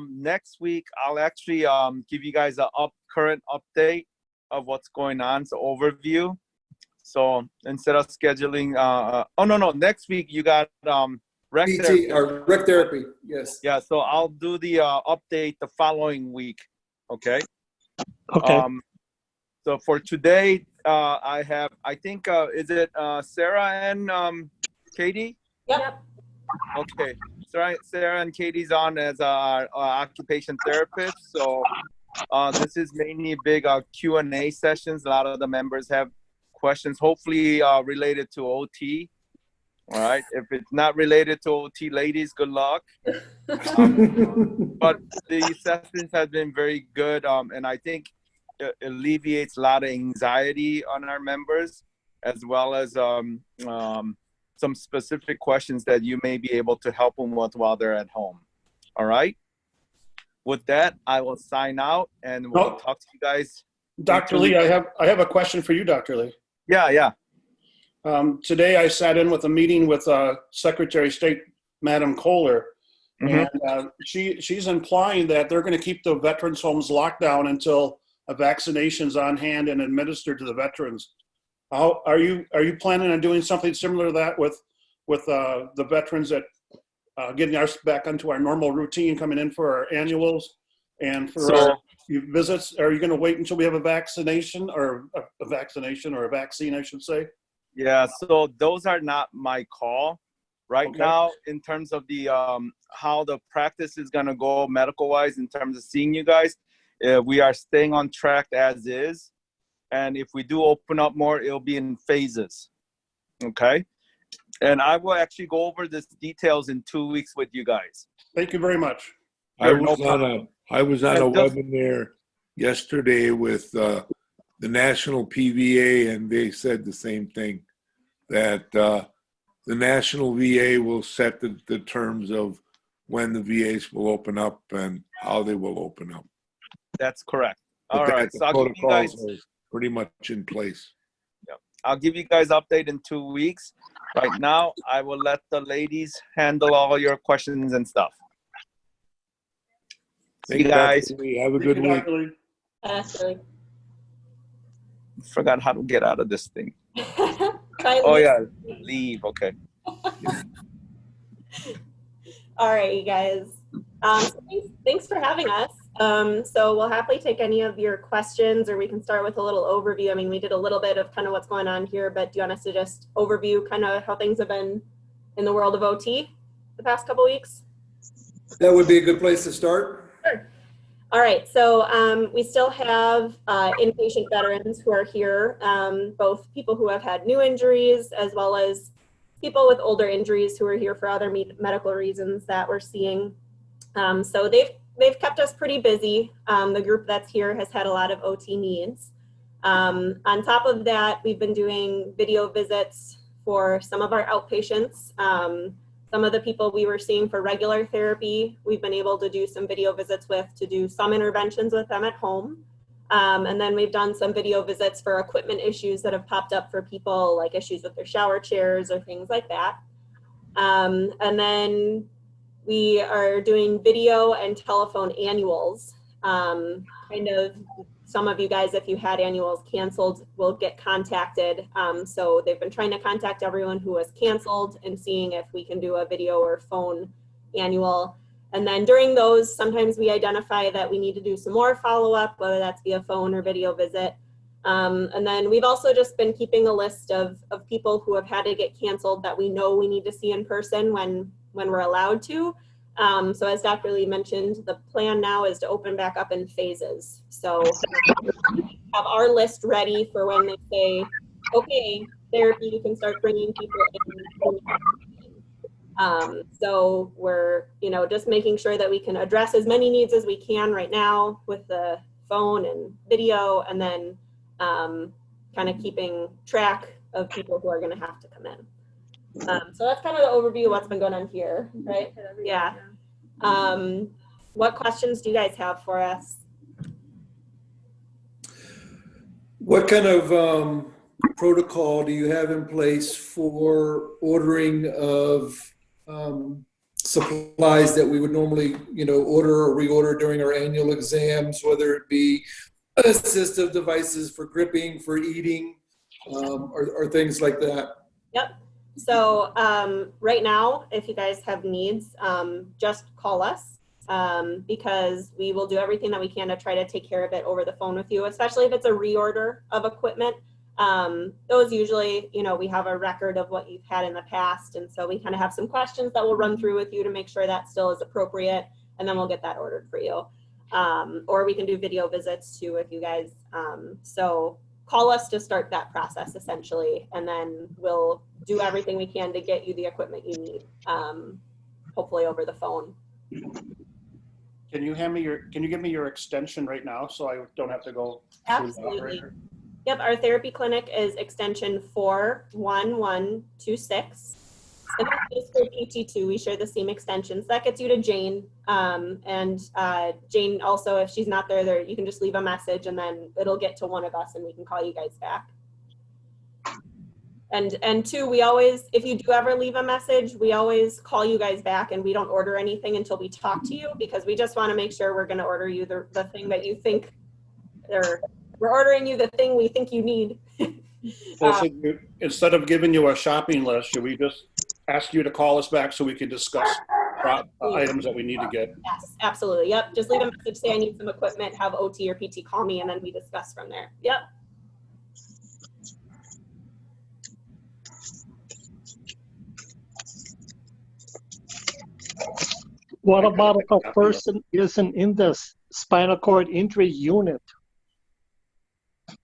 next week I'll actually give you guys a current update of what's going on, so overview. So instead of scheduling, no, next week you got rec therapy. Rec therapy, yes. Yeah, so I'll do the update the following week. Okay. Okay. So for today, I think is it Sarah and Katie? Yep. Okay. Sarah and Katie's on as our occupation therapist. So this is mainly big Q&A sessions. A lot of the members have questions, hopefully related to OT. All right. If it's not related to OT, ladies, good luck. But the sessions have been very good, and I think it alleviates a lot of anxiety on our members, as well as some specific questions that you may be able to help them with while they're at home. All right. With that, I will sign out, and we'll talk to you guys. Dr. Lee, I have a question for you, Dr. Lee. Yeah. Today I sat in with a meeting with Secretary of State, Madam Kohler, and she's implying that they're going to keep the veterans' homes locked down until a vaccination's on hand and administered to the veterans. Are you planning on doing something similar to that with the veterans that getting us back onto our normal routine, coming in for our annuals and for our visits? Are you going to wait until we have a vaccination or a vaccine, I should say? Yeah, so those are not my call right now in terms of the how the practice is going to go medical wise in terms of seeing you guys. We are staying on track as is, and if we do open up more, it'll be in phases. Okay, and I will actually go over this details in 2 weeks with you guys. Thank you very much. I was on a webinar yesterday with the National PVA, and they said the same thing, that the National VA will set the terms of when the VAs will open up and how they will open up. That's correct. But all right, so I'll give you guys pretty much in place. Yeah, I'll give you guys update in 2 weeks. Right now, I will let the ladies handle all your questions and stuff. See you guys. Have a good week. Forgot how to get out of this thing. Oh yeah, leave. Okay. All right, you guys. Thanks for having us. So we'll happily take any of your questions, or we can start with a little overview. I mean, we did a little bit of kind of what's going on here, but do you want us to just overview kind of how things have been in the world of OT the past couple weeks? That would be a good place to start. Sure. All right, so we still have inpatient veterans who are here, both people who have had new injuries as well as people with older injuries who are here for other medical reasons that we're seeing. So they've kept us pretty busy. The group that's here has had a lot of OT needs. On top of that, we've been doing video visits for some of our outpatients. Some of the people we were seeing for regular therapy, we've been able to do some video visits with to do some interventions with them at home. And then we've done some video visits for equipment issues that have popped up for people, like issues with their shower chairs or things like that. And then we are doing video and telephone annuals. Kind of some of you guys, if you had annuals canceled, will get contacted. So they've been trying to contact everyone who was canceled and seeing if we can do a video or phone annual. And then during those, sometimes we identify that we need to do some more follow-up, whether that's via phone or video visit. And then we've also just been keeping a list of people who have had to get canceled that we know we need to see in person when we're allowed to. So as Dr. Lee mentioned, the plan now is to open back up in phases. So we have our list ready for when they say, okay, therapy, you can start bringing people in. So we're, just making sure that we can address as many needs as we can right now with the phone and video, and then kind of keeping track of people who are going to have to come in. So that's kind of the overview of what's been going on here, right? Yeah. What questions do you guys have for us? What kind of protocol do you have in place for ordering of supplies that we would normally, order or reorder during our annual exams, whether it be assistive devices for gripping, for eating, or things like that. Yep. So right now, if you guys have needs, just call us because we will do everything that we can to try to take care of it over the phone with you, especially if it's a reorder of equipment. Those usually, we have a record of what you've had in the past. And so we kind of have some questions that we'll run through with you to make sure that still is appropriate. And then we'll get that ordered for you. Or we can do video visits too if you guys, so call us to start that process essentially. And then we'll do everything we can to get you the equipment you need, hopefully over the phone. Can you give me your extension right now so I don't have to go through the Absolutely. operator? Yep, our therapy clinic is extension 41126. And that's just for PT2. We share the same extensions. That gets you to Jane. And Jane also, if she's not there, you can just leave a message and then it'll get to one of us and we can call you guys back. And two, we always, if you do ever leave a message, we always call you guys back and we don't order anything until we talk to you because we just want to make sure we're going to order you the thing that you think, or we're ordering you the thing we think you need. So instead of giving you a shopping list, should we just ask you to call us back so we can discuss items that we need to get? Yes, absolutely. Yep. Just leave a message, say I need some equipment, have OT or PT call me, and then we discuss from there. Yep. What about if a person isn't in the spinal cord injury unit? Do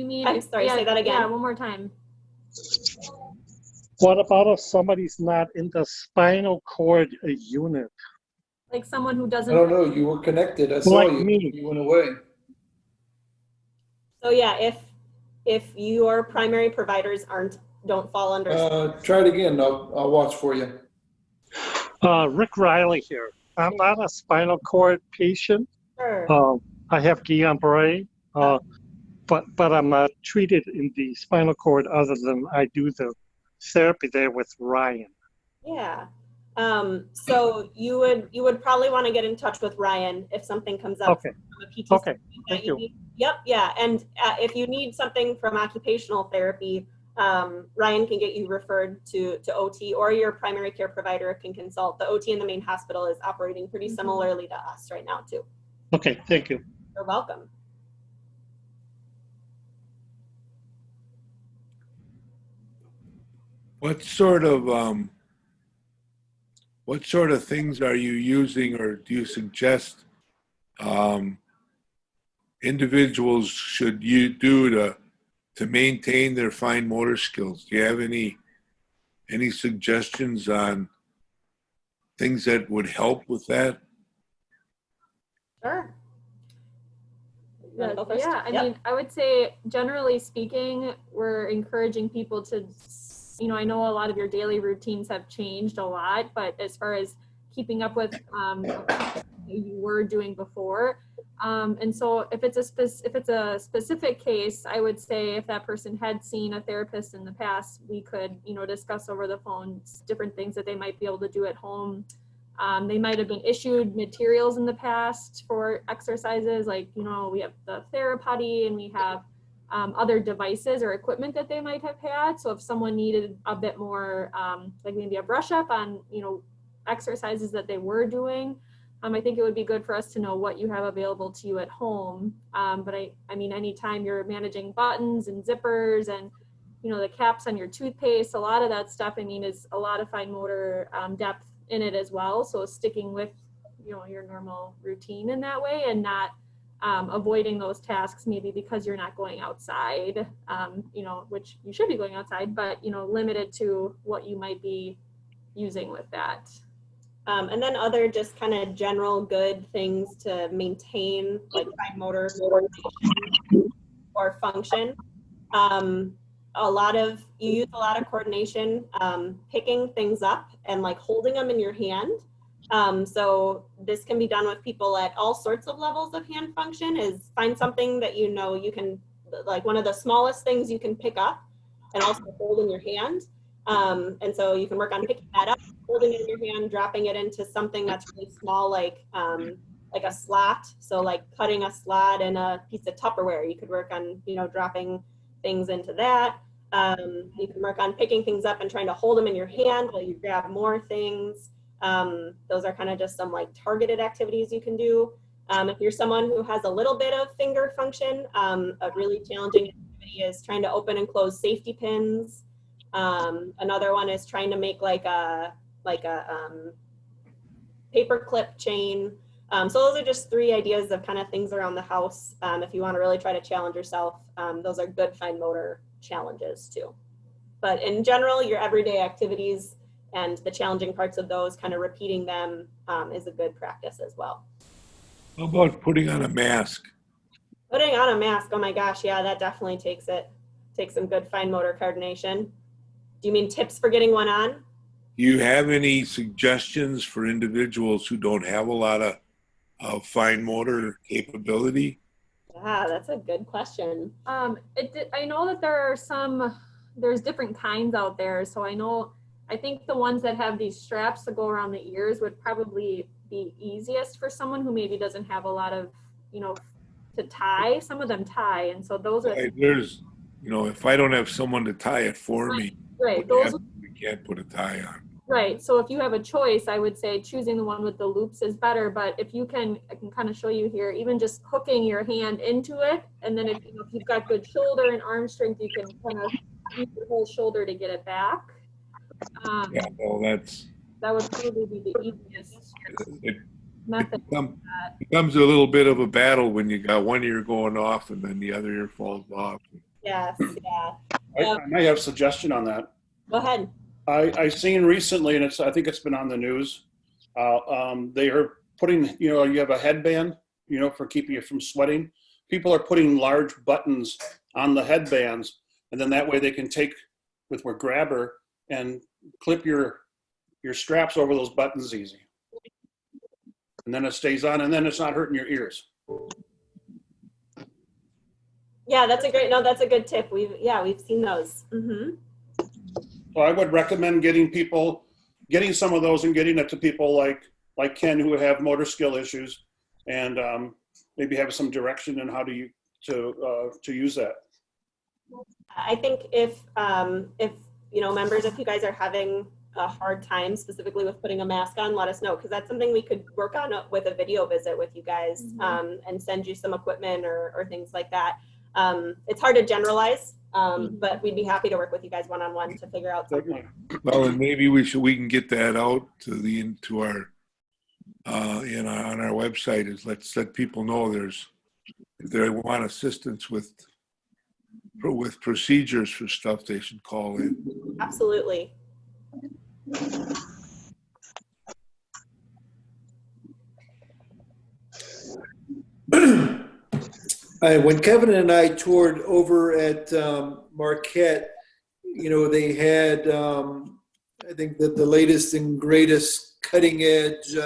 you mean? I'm sorry, say that again. Yeah, one more time. What about if somebody's not in the spinal cord unit? Like someone who I doesn't. don't know. You were connected. I saw Like you. me. You went away. So yeah, if your primary providers don't fall under. Try it again. I'll watch for you. Rick Riley here. I'm not a spinal cord patient. Sure. I have Guillain-Barré, but I'm treated in the spinal cord other than I do the therapy there with Ryan. Yeah. So you would probably want to get in touch with Ryan if something comes up. Okay. From a PT Okay. Thank you. Yep. Yeah. And if you need something from occupational therapy, Ryan can get you referred to OT, or your primary care provider can consult. The OT in the main hospital is operating pretty similarly to us right now too. Okay. Thank you. You're welcome. What sort of things are you using, or do you suggest individuals should you do to maintain their fine motor skills? Do you have any suggestions on things that would help with that? Sure. You wanna go first? Yeah, I Yep. mean, I would say generally speaking, we're encouraging people to, I know a lot of your daily routines have changed a lot, but as far as keeping up with what you were doing before, and so if it's a specific case, I would say if that person had seen a therapist in the past, we could, discuss over the phone different things that they might be able to do at home. They might have been issued materials in the past for exercises, like, we have the Therapody and we have other devices or equipment that they might have had. So if someone needed a bit more, like maybe a brush up on, exercises that they were doing, I think it would be good for us to know what you have available to you at home. But I mean, anytime you're managing buttons and zippers and, the caps on your toothpaste, a lot of that stuff, is a lot of fine motor depth in it as well. So sticking with, your normal routine in that way and not avoiding those tasks maybe because you're not going outside, which you should be going outside, but, limited to what you might be using with that. And then other just kind of general good things to maintain like fine motor coordination or function. You use a lot of coordination, picking things up and like holding them in your hand. So this can be done with people at all sorts of levels of hand function. Is find something that you can, like one of the smallest things you can pick up and also hold in your hand. And so you can work on picking that up, holding it in your hand, dropping it into something that's really small, like a slot. So like cutting a slot in a piece of Tupperware. You could work on, you know, dropping things into that. You can work on picking things up and trying to hold them in your hand while you grab more things. Those are kind of just some like targeted activities you can do. If you're someone who has a little bit of finger function, a really challenging activity is trying to open and close safety pins. Another one is trying to make like a paper clip chain. So those are just 3 ideas of kind of things around the house. If you want to really try to challenge yourself, those are good fine motor challenges too. But in general, your everyday activities and the challenging parts of those, kind of repeating them is a good practice as well. How about putting on a mask? Putting on a mask, oh my gosh, yeah, that definitely takes some good fine motor coordination. Do you mean tips for getting one on? Do you have any suggestions for individuals who don't have a lot of fine motor capability? Yeah, that's a good question. I know that there's different kinds out there. So I think the ones that have these straps that go around the ears would probably be easiest for someone who maybe doesn't have a lot of, you know, to tie. Some of them tie. And so those are. There's, you know, if I don't have someone to tie it for me, right. We can't put a tie on. Right. So if you have a choice, I would say choosing the one with the loops is better. But if you can, I can kind of show you here, even just hooking your hand into it. And then if you've got good shoulder and arm strength, you can kind of use your whole shoulder to get it back. Yeah, well, that would probably be the easiest method. It becomes a little bit of a battle when you got one ear going off and then the other ear falls off. Yes, yeah. I may have a suggestion on that. Go ahead. I seen recently, and I think it's been on the news. They are putting, you know, you have a headband, you know, for keeping you from sweating. People are putting large buttons on the headbands, and then that way they can take with a grabber and clip your straps over those buttons easy. And then it stays on, and then it's not hurting your ears. Yeah, that's a good tip. We've seen those. Mm-hmm. So I would recommend getting some of those and getting it to people like Ken who have motor skill issues, and maybe have some direction on how to use that. I think if you know, members, if you guys are having a hard time specifically with putting a mask on, let us know, because that's something we could work on with a video visit with you guys, and send you some equipment or things like that. It's hard to generalize. But we'd be happy to work with you guys one-on-one to figure out something. Well, and maybe we can get that out to our on our website. Is let's let people know if they want assistance with procedures for stuff, they should call in. Absolutely. When Kevin and I toured over at Marquette, you know, they had, I think that the latest and greatest cutting edge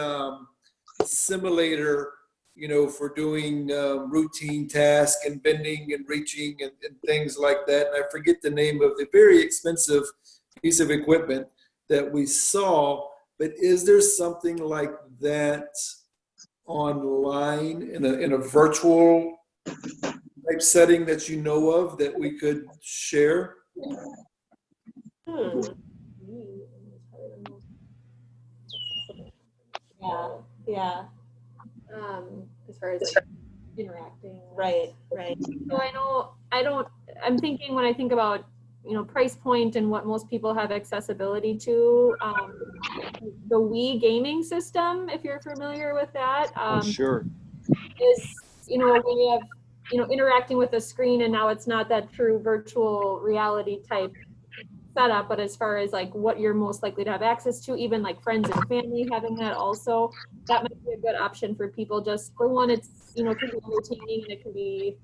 simulator, you know, for doing routine tasks and bending and reaching and things like that. And I forget the name of the very expensive piece of equipment that we saw, but is there something like that online in a virtual type setting that you know of that we could share? Yeah. As far as like interacting. Right. So I'm thinking when I think about, you know, price point and what most people have accessibility to, the Wii gaming system, if you're familiar with that. Sure. Is, you know, when you have, you know, interacting with the screen, and now it's not that true virtual reality type setup, but as far as like what you're most likely to have access to, even like friends and family having that also, that might be a good option for people. Just for one, it's, you know, it can be entertaining and it can be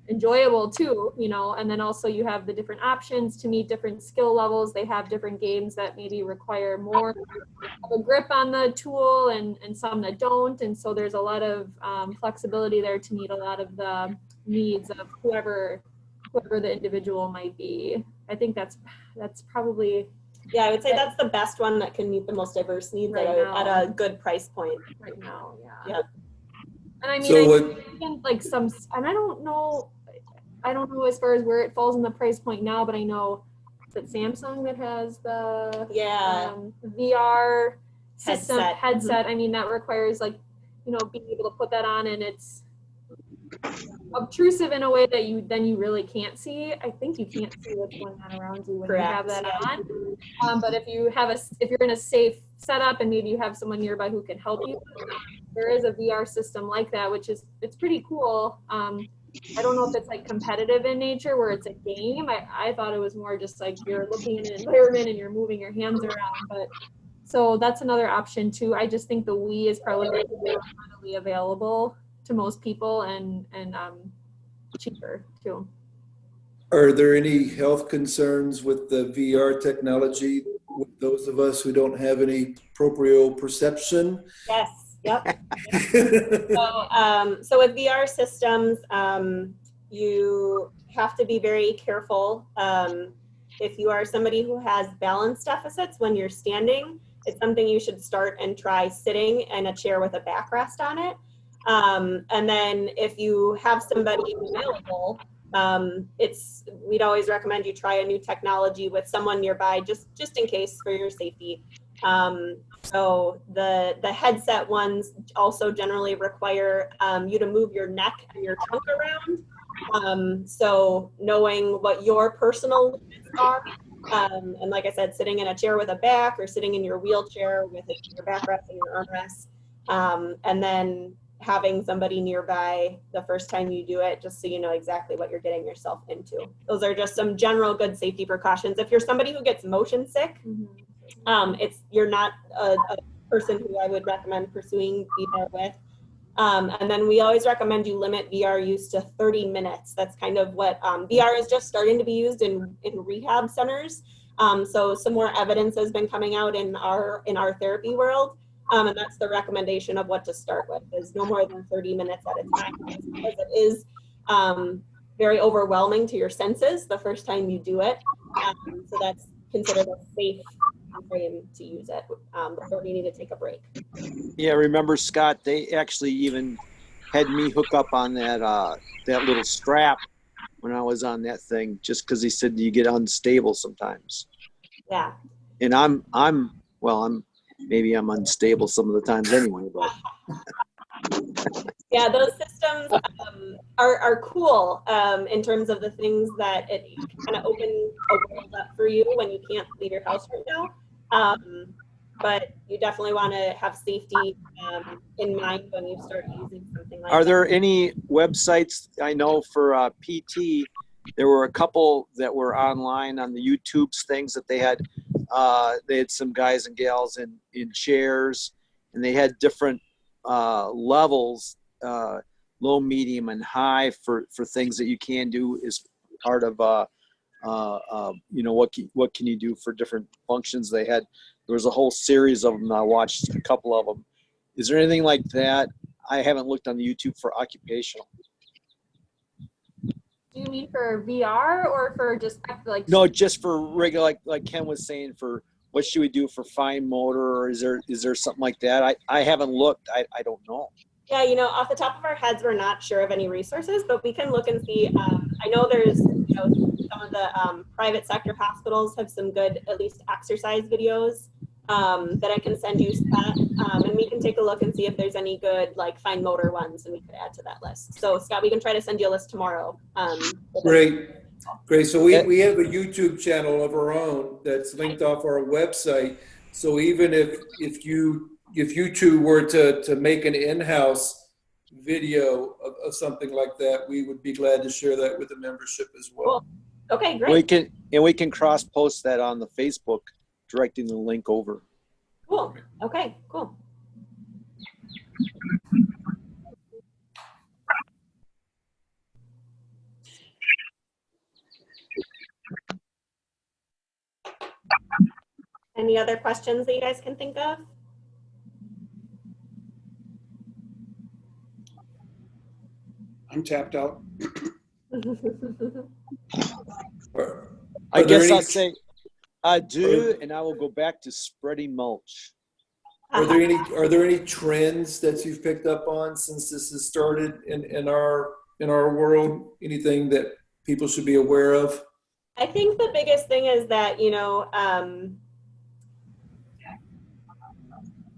enjoyable too, you know, and then also you have the different options to meet different skill levels. They have different games that maybe require more of a grip on the tool and some that don't. And so there's a lot of flexibility there to meet a lot of the needs of whoever the individual might be. I think that's probably Yeah, I would say that's the best one that can meet the most diverse needs Right at now. a good price point. right now. Yeah. Yeah. And I mean, So I what, think like and I don't know as far as where it falls in the price point now, but I know that Samsung that has the Yeah. VR system Headset. headset. I mean, that requires like, being able to put that on, and it's obtrusive in a way that you really can't see. I think you can't see what's going on around you when you have Correct, that yeah. on. But if you're in a safe setup and maybe you have someone nearby who can help you, there is a VR system like that, it's pretty cool. I don't know if it's like competitive in nature where it's a game. I thought it was more just like you're looking in an environment and you're moving your hands around. But so that's another option too. I just think the Wii is probably more readily available to most people and cheaper too. are there any health concerns with the VR technology with those of us who don't have any proprioception? Yes. Yep. So with VR systems, you have to be very careful. If you are somebody who has balance deficits when you're standing, it's something you should start and try sitting in a chair with a backrest on it. And then if you have somebody available, we'd always recommend you try a new technology with someone nearby, just in case for your safety. So the headset ones also generally require you to move your neck and your trunk around. So knowing what your personal limits are, and like I said, sitting in a chair with a back or sitting in your wheelchair with your backrest and your armrest, and then having somebody nearby the first time you do it, just so you know exactly what you're getting yourself into. Those are just some general good safety precautions. If you're somebody who gets motion sick, you're not a person who I would recommend pursuing VR with. And then we always recommend you limit VR use to 30 minutes. That's kind of what VR is just starting to be used in rehab centers. So some more evidence has been coming out in our therapy world. And that's the recommendation of what to start with, is no more than 30 minutes at a time, because it is very overwhelming to your senses the first time you do it. So that's considered a safe frame to use it before you need to take a break. Yeah, remember, Scott, they actually even had me hook up on that little strap when I was on that thing, just because he said you get unstable sometimes. Yeah. And maybe I'm unstable some of the times anyway, but. Yeah, those systems are cool in terms of the things that it kind of open a world up for you when you can't leave your house right now. But you definitely want to have safety in mind when you start using something like that. Are there any websites? I know for PT, there were a couple that were online on the YouTube's things that they had some guys and gals in chairs, and they had different levels, low, medium, and high for things that you can do as part of what can you do for different functions. There was a whole series of them. I watched a couple of them. Is there anything like that? I haven't looked on the YouTube for occupational. Do you mean for VR or for just like? No, just for regular, like Ken was saying, for what should we do for fine motor, or is there something like that? I haven't looked. I don't know. Yeah, off the top of our heads, we're not sure of any resources, but we can look and see. I know there's, some of the private sector hospitals have some good, at least exercise videos that I can send you, Scott, and we can take a look and see if there's any good like fine motor ones, and we could add to that list. So Scott, we can try to send you a list tomorrow. Great. So we have a YouTube channel of our own that's linked off our website. So even if you two were to make an in-house video of something like that, we would be glad to share that with the membership as well. Cool. Okay, great. We can cross post that on the Facebook, directing the link over. Cool. Okay, cool. Any other questions that you guys can think of? I'm tapped out. I guess I'll say, I do, and I will go back to spreading mulch. Are there any trends that you've picked up on since this has started in our world? Anything that people should be aware of? I think the biggest thing is that, you know,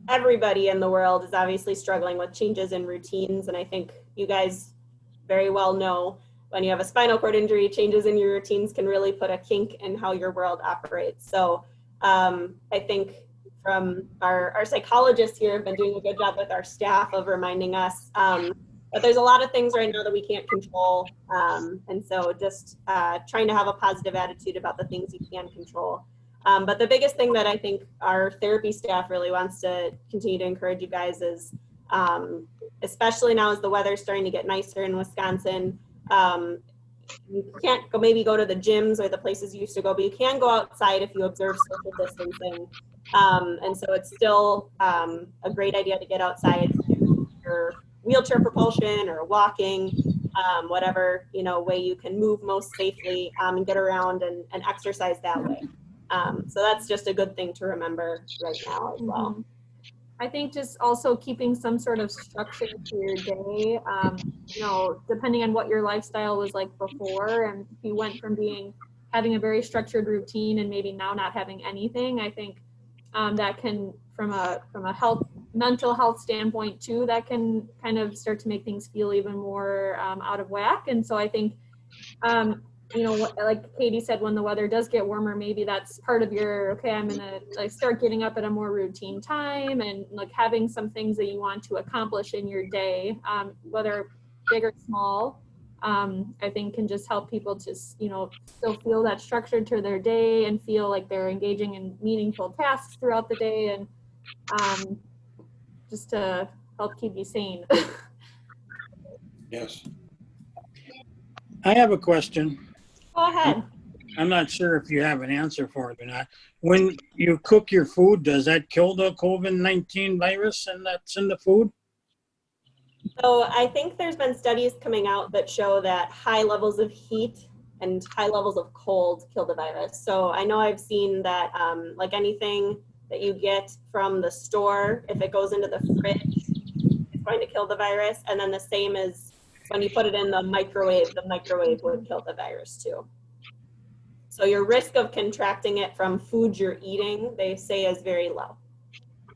everybody in the world is obviously struggling with changes in routines. And I think you guys very well know when you have a spinal cord injury, changes in your routines can really put a kink in how your world operates. So I think from our psychologists here have been doing a good job with our staff of reminding us but there's a lot of things right now that we can't control. And so just trying to have a positive attitude about the things you can control. But the biggest thing that I think our therapy staff really wants to continue to encourage you guys is, especially now as the weather's starting to get nicer in Wisconsin, you can't maybe go to the gyms or the places you used to go, but you can go outside if you observe social distancing. And so it's still a great idea to get outside for wheelchair propulsion or walking, whatever, you know, way you can move most safely and get around and exercise that way. So that's just a good thing to remember right now as well. I think just also keeping some sort of structure to your day, you know, depending on what your lifestyle was like before, and if you went from having a very structured routine and maybe now not having anything, I think that can, from a mental health standpoint too, that can kind of start to make things feel even more out of whack. And so I think, you know, like Katie said, when the weather does get warmer, maybe that's part of your, okay, I'm gonna like start getting up at a more routine time, and like having some things that you want to accomplish in your day, whether big or small, I think can just help people to, you know, still feel that structure to their day and feel like they're engaging in meaningful tasks throughout the day, and just to help keep you sane. Yes. I have a question. Go ahead. I'm not sure if you have an answer for it or not. When you cook your food, does that kill the COVID-19 virus and that's in the food? So I think there's been studies coming out that show that high levels of heat and high levels of cold kill the virus. So I know I've seen that like anything that you get from the store, if it goes into the fridge, it's going to kill the virus. And then the same as when you put it in the microwave would kill the virus too. So your risk of contracting it from food you're eating, they say, is very low.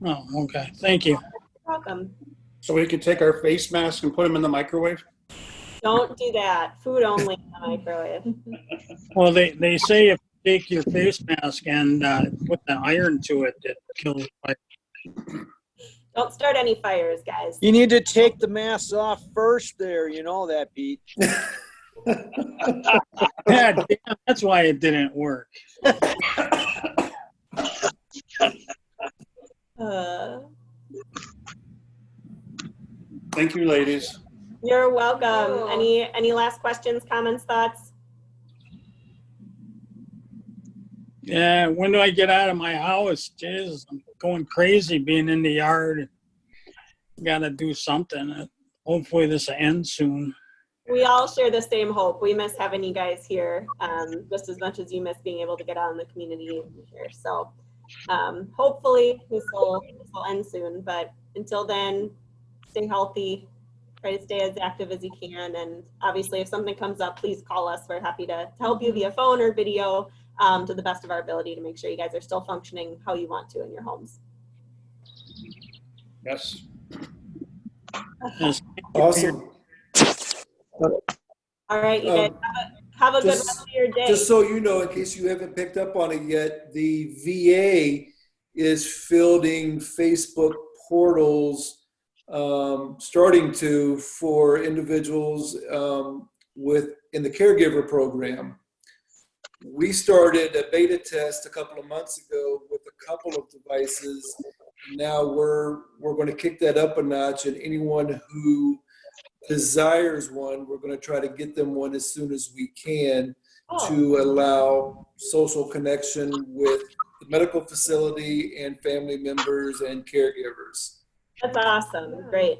Oh, okay. Thank you. You're welcome. So we could take our face masks and put them in the microwave? Don't do that. Food only in the microwave. Well, they say if you take your face mask and put the iron to it, it kills the virus. Don't start any fires, guys. You need to take the mask off first there. You know that, Pete. Yeah, damn, that's why it didn't work. Thank you, ladies. You're welcome. Any last questions, comments, thoughts? Yeah, when do I get out of my house? Jeez, I'm going crazy being in the yard. Got to do something. Hopefully this will end soon. We all share the same hope. We miss having you guys here just as much as you miss being able to get out in the community here. So hopefully this will end soon. But until then, stay healthy. Try to stay as active as you can. And obviously, if something comes up, please call us. We're happy to help you via phone or video to the best of our ability to make sure you guys are still functioning how you want to in your homes. Yes. Awesome. All right, you guys have a good rest of your day. Just so you know, in case you haven't picked up on it yet, the VA is fielding Facebook portals starting to for individuals in the caregiver program. We started a beta test a couple of months ago with a couple of devices. Now we're going to kick that up a notch, and anyone who desires one, we're going to try to get them one as soon as we can to allow social connection with the medical facility and family members and caregivers. That's awesome. Great.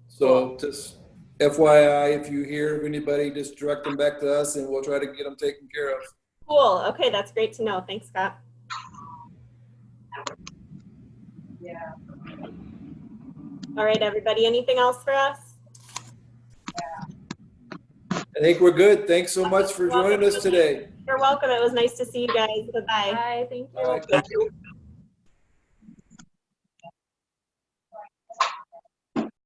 So just FYI, if you hear of anybody, just direct them back to us and we'll try to get them taken care of. Cool. Okay, that's great to know. Thanks, Scott. All right, everybody, anything else for us? I think we're good. Thanks so much for joining us today. You're welcome. It was nice to see you guys. Bye-bye. Bye, thank you. All right, thank you.